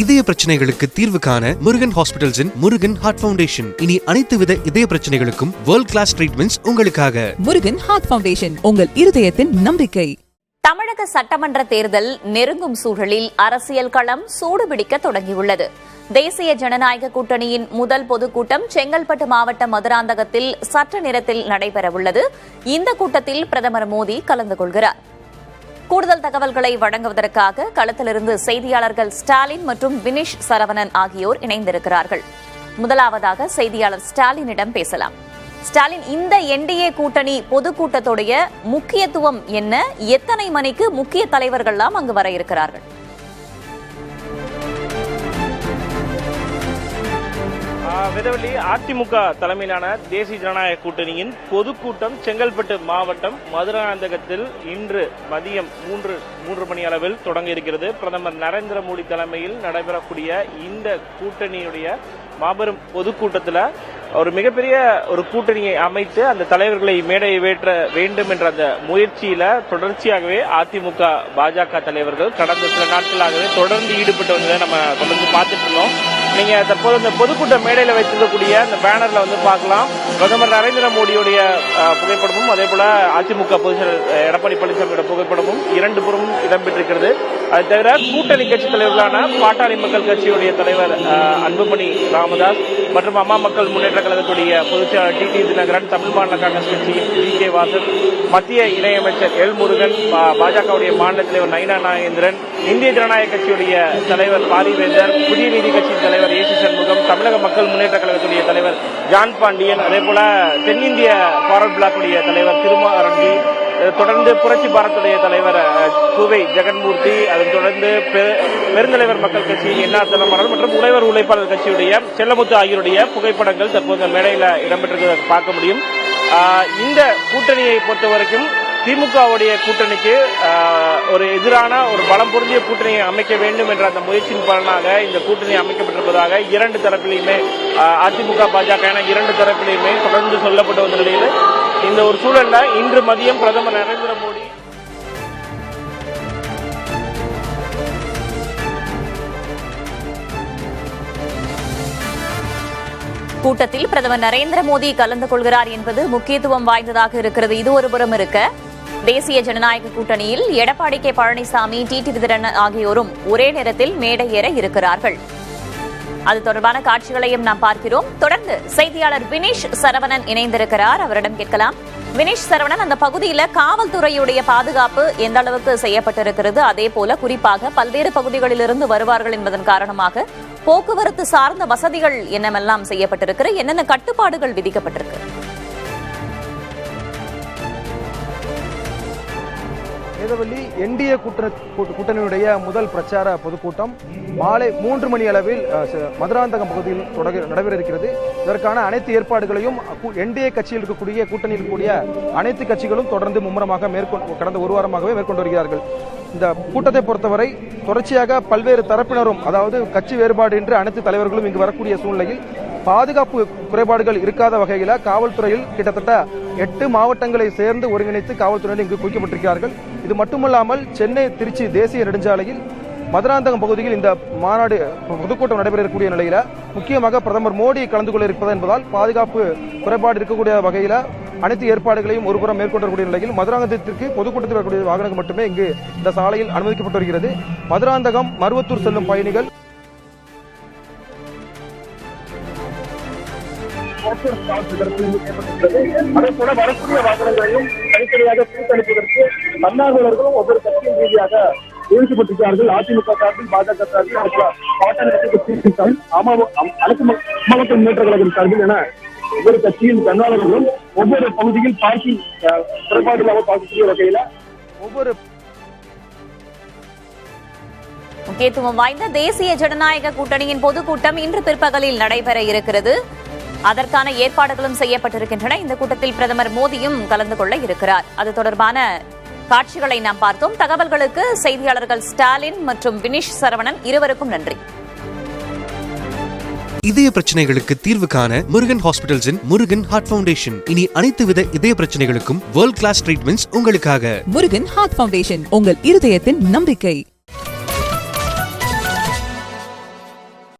இதய பிரச்சனைகளுக்கு தீர்வு காண முருகன் ஹாஸ்பிடல்ஸின் முருகன் ஹார்ட் ஃபவுண்டேஷன். இனி அனைத்து வித இதய பிரச்சனைகளுக்கும் வேர்ல்ட் கிளாஸ் ட்ரீட்மெண்ட்ஸ் உங்களுக்காக. முருகன் ஹார்ட் ஃபவுண்டேஷன், உங்கள் இருதயத்தின் நம்பிக்கை. தமிழக சட்டமன்ற தேர்தல் நெருங்கும் சூழலில் அரசியல் களம் சூடுபிடிக்க தொடங்கியுள்ளது. தேசிய ஜனநாயக கூட்டணியின் முதல் பொதுக்கூட்டம் செங்கல்பட்டு மாவட்டம் மதுராந்தகத்தில் சற்று நேரத்தில் நடைபெறவுள்ளது. இந்த கூட்டத்தில் பிரதமர் மோடி கலந்து கொள்கிறார். கூடுதல் தகவல்களை வழங்குவதற்காக களத்திலிருந்து செய்தியாளர்கள் ஸ்டாலின் மற்றும் வினிஷ் சரவணன் ஆகியோர் இணைந்திருக்கிறார்கள். முதலாவதாக செய்தியாளர் ஸ்டாலினிடம் பேசலாம். ஸ்டாலின், இந்த என்டிஏ கூட்டணி பொதுக்கூட்டத்துடைய முக்கியத்துவம் என்ன? எத்தனை மணிக்கு முக்கிய தலைவர்கள்லாம் அங்கு வர இருக்கிறார்கள்? வேதவள்ளி, அதிமுக தலைமையிலான தேசிய ஜனநாயக கூட்டணியின் பொதுக்கூட்டம் செங்கல்பட்டு மாவட்டம் மதுராந்தகத்தில் இன்று மதியம் 3 மணி அளவில் தொடங்க இருக்கிறது. பிரதமர் நரேந்திர மோடி தலைமையில் நடைபெறக்கூடிய இந்த கூட்டணியுடைய மாபெரும் பொதுக்கூட்டத்தில் ஒரு மிகப்பெரிய ஒரு கூட்டணியை அமைத்து அந்த தலைவர்களை மேடையை ஏற்ற வேண்டும் என்ற அந்த முயற்சியில தொடர்ச்சியாகவே அதிமுக பாஜக தலைவர்கள் கடந்த சில நாட்களாகவே தொடர்ந்து ஈடுபட்டு வந்ததை நம்ம தொடர்ந்து பார்த்துட்டு இருந்தோம். நீங்க தற்போது இந்த பொதுக்கூட்ட மேடையில வைத்திருக்கக்கூடிய அந்த பேனர்ல பார்க்கலாம் பிரதமர் நரேந்திர மோடியுடைய புகைப்படமும் அதே போல அதிமுக பொதுச்செயலர் எடப்பாடி பழனிசாமியோட புகைப்படமும் இரண்டு புறமும் இடம்பெற்றிருக்கிறது. அது தவிர கூட்டணி கட்சி தலைவர்களான பாட்டாளி மக்கள் கட்சியுடைய தலைவர் அன்புமணி ராமதாஸ் மற்றும் அம்மா மக்கள் முன்னேற்ற கழகத்துடைய பொதுச்செயலாளர் டி தினகரன், தமிழ் மாநில காங்கிரஸ் கட்சியின் ஜி வாசன், மத்திய இணையமைச்சர் எல் முருகன், பாஜகவுடைய மாநில தலைவர் நயினா நாகேந்திரன், இந்திய ஜனநாயக கட்சியுடைய தலைவர் பாரிவேந்தர், புதிய நீதி கட்சியின் தலைவர் ஏசி சண்முகம், தமிழக மக்கள் முன்னேற்ற கழகத்துடைய தலைவர் ஜான் பாண்டியன், அதே போல தென்னிந்திய ஃபார்வர்ட் பிளாக்குடைய தலைவர் திருமாரண்டி, தொடர்ந்து புரட்சி பாரத்துடைய தலைவர் குவை ஜெகன்மூர்த்தி, அதன் தொடர்ந்து பெருந்தலைவர் மக்கள் கட்சி என்ஆர் தலைமரன் மற்றும் உழைவர் உழைப்பாளர் கட்சியுடைய செல்லமுத்து ஆகியோருடைய புகைப்படங்கள் தற்போது மேடையில் இடம்பெற்றிருக்கிறத பார்க்க முடியும். இந்த கூட்டணியை பொறுத்த வரைக்கும் திமுகவுடைய கூட்டணிக்கு ஒரு எதிரான ஒரு பலம் பொருந்திய கூட்டணியை அமைக்க வேண்டும் என்ற அந்த முயற்சியின் பலனாக இந்த கூட்டணி அமைக்கப்பட்டிருப்பதாக இரண்டு தரப்பிலையுமே அதிமுக பாஜக என இரண்டு தரப்பிலையுமே தொடர்ந்து சொல்லப்பட்டு வந்த நிலையில் இந்த ஒரு சூழல்ல இன்று மதியம் பிரதமர் நரேந்திர மோடி கூட்டத்தில் பிரதமர் நரேந்திர மோடி கலந்து கொள்கிறார் என்பது முக்கியத்துவம் வாய்ந்ததாக இருக்கிறது. இது ஒருபுறம் இருக்க, தேசிய ஜனநாயக கூட்டணியில் எடப்பாடி கே பழனிசாமி, டி தினகரன் ஆகியோரும் ஒரே நேரத்தில் மேடை ஏற இருக்கிறார்கள். அது தொடர்பான காட்சிகளையும் நாம் பார்க்கிறோம். தொடர்ந்து செய்தியாளர் வினிஷ் சரவணன் இணைந்திருக்கிறார், அவரிடம் கேட்கலாம். வினிஷ் சரவணன், அந்த பகுதியில் காவல்துறையுடைய பாதுகாப்பு எந்த அளவுக்கு செய்யப்பட்டிருக்கிறது? அதே போல குறிப்பாக பல்வேறு பகுதிகளிலிருந்து வருவார்கள் என்பதன் காரணமாக போக்குவரத்து சார்ந்த வசதிகள் என்னமெல்லாம் செய்யப்பட்டிருக்கு? என்னென்ன கட்டுப்பாடுகள் விதிக்கப்பட்டிருக்கு? வேதவள்ளி, என்டிஏ கூட்டணியுடைய முதல் பிரச்சார பொதுக்கூட்டம் மாலை 3 மணி அளவில் மதுராந்தகம் பகுதியில் நடைபெற இருக்கிறது. இதற்கான அனைத்து ஏற்பாடுகளையும் என்டிஏ கட்சியில் இருக்கக்கூடிய கூட்டணியில் இருக்கக்கூடிய அனைத்து கட்சிகளும் தொடர்ந்து மும்முரமாக கடந்த ஒரு வாரமாகவே மேற்கொண்டு வருகிறார்கள். இந்த கூட்டத்தை பொறுத்தவரை தொடர்ச்சியாக பல்வேறு தரப்பினரும், அதாவது கட்சி வேறுபாடு என்று அனைத்து தலைவர்களும் இங்கு வரக்கூடிய சூழ்நிலையில் பாதுகாப்பு குறைபாடுகள் இருக்காத வகையில் காவல்துறையில் கிட்டத்தட்ட 8 மாவட்டங்களை சேர்ந்து ஒருங்கிணைத்து காவல்துறையினர் இங்கு குவிக்கப்பட்டிருக்கிறார்கள். இது மட்டுமல்லாமல் சென்னை திருச்சி தேசிய நெடுஞ்சாலையில் மதுராந்தகம் பகுதியில் இந்த மாநாடு பொதுக்கூட்டம் நடைபெறக்கூடிய நிலையில முக்கியமாக பிரதமர் மோடி கலந்து கொள்ள இருப்பது என்பதால் பாதுகாப்பு குறைபாடு இருக்கக்கூடிய வகையில் அனைத்து ஏற்பாடுகளையும் ஒருபுறம் மேற்கொள்ளக்கூடிய நிலையில் மதுராந்தகத்திற்கு பொதுக்கூட்டத்தில் வரக்கூடிய வாகனங்கள் மட்டுமே இங்கு இந்த சாலையில் அனுமதிக்கப்பட்டு வருகிறது. மதுராந்தகம் மருவத்தூர் செல்லும் பயணிகள் அதே போல வரக்கூடிய வாகனங்களையும் தனித்தனியாக பிரித்தளிப்பதற்கு தன்னார்வலர்களும் ஒவ்வொரு கட்சியின் ரீதியாக ஈடுபட்டிருக்கிறார்கள். அதிமுக சார்பில், பாஜக சார்பில், அனைத்து மக்கள் முன்னேற்ற கழகம் சார்பில் என ஒவ்வொரு கட்சியின் தன்னார்வலர்களும் ஒவ்வொரு பகுதியில் பார்க்கிங் குறைபாடுகளாக பார்க்கக்கூடிய வகையில ஒவ்வொரு முக்கியத்துவம் வாய்ந்த தேசிய ஜனநாயக கூட்டணியின் பொதுக்கூட்டம் இன்று பிற்பகலில் நடைபெற இருக்கிறது. அதற்கான ஏற்பாடுகளும் செய்யப்பட்டிருக்கின்றன. இந்த கூட்டத்தில் பிரதமர் மோடியும் கலந்து கொள்ள இருக்கிறார். அது தொடர்பான காட்சிகளை நாம் பார்த்தோம். தகவல்களுக்கு செய்தியாளர்கள் ஸ்டாலின் மற்றும் வினிஷ் சரவணன் இருவருக்கும் நன்றி. இதய பிரச்சனைகளுக்கு தீர்வு காண முருகன் ஹாஸ்பிடல்ஸின் முருகன் ஹார்ட் ஃபவுண்டேஷன். இனி அனைத்து வித இதய பிரச்சனைகளுக்கும் வேர்ல்ட் கிளாஸ் ட்ரீட்மெண்ட்ஸ் உங்களுக்காக. முருகன் ஹார்ட் ஃபவுண்டேஷன், உங்கள் இருதயத்தின் நம்பிக்கை.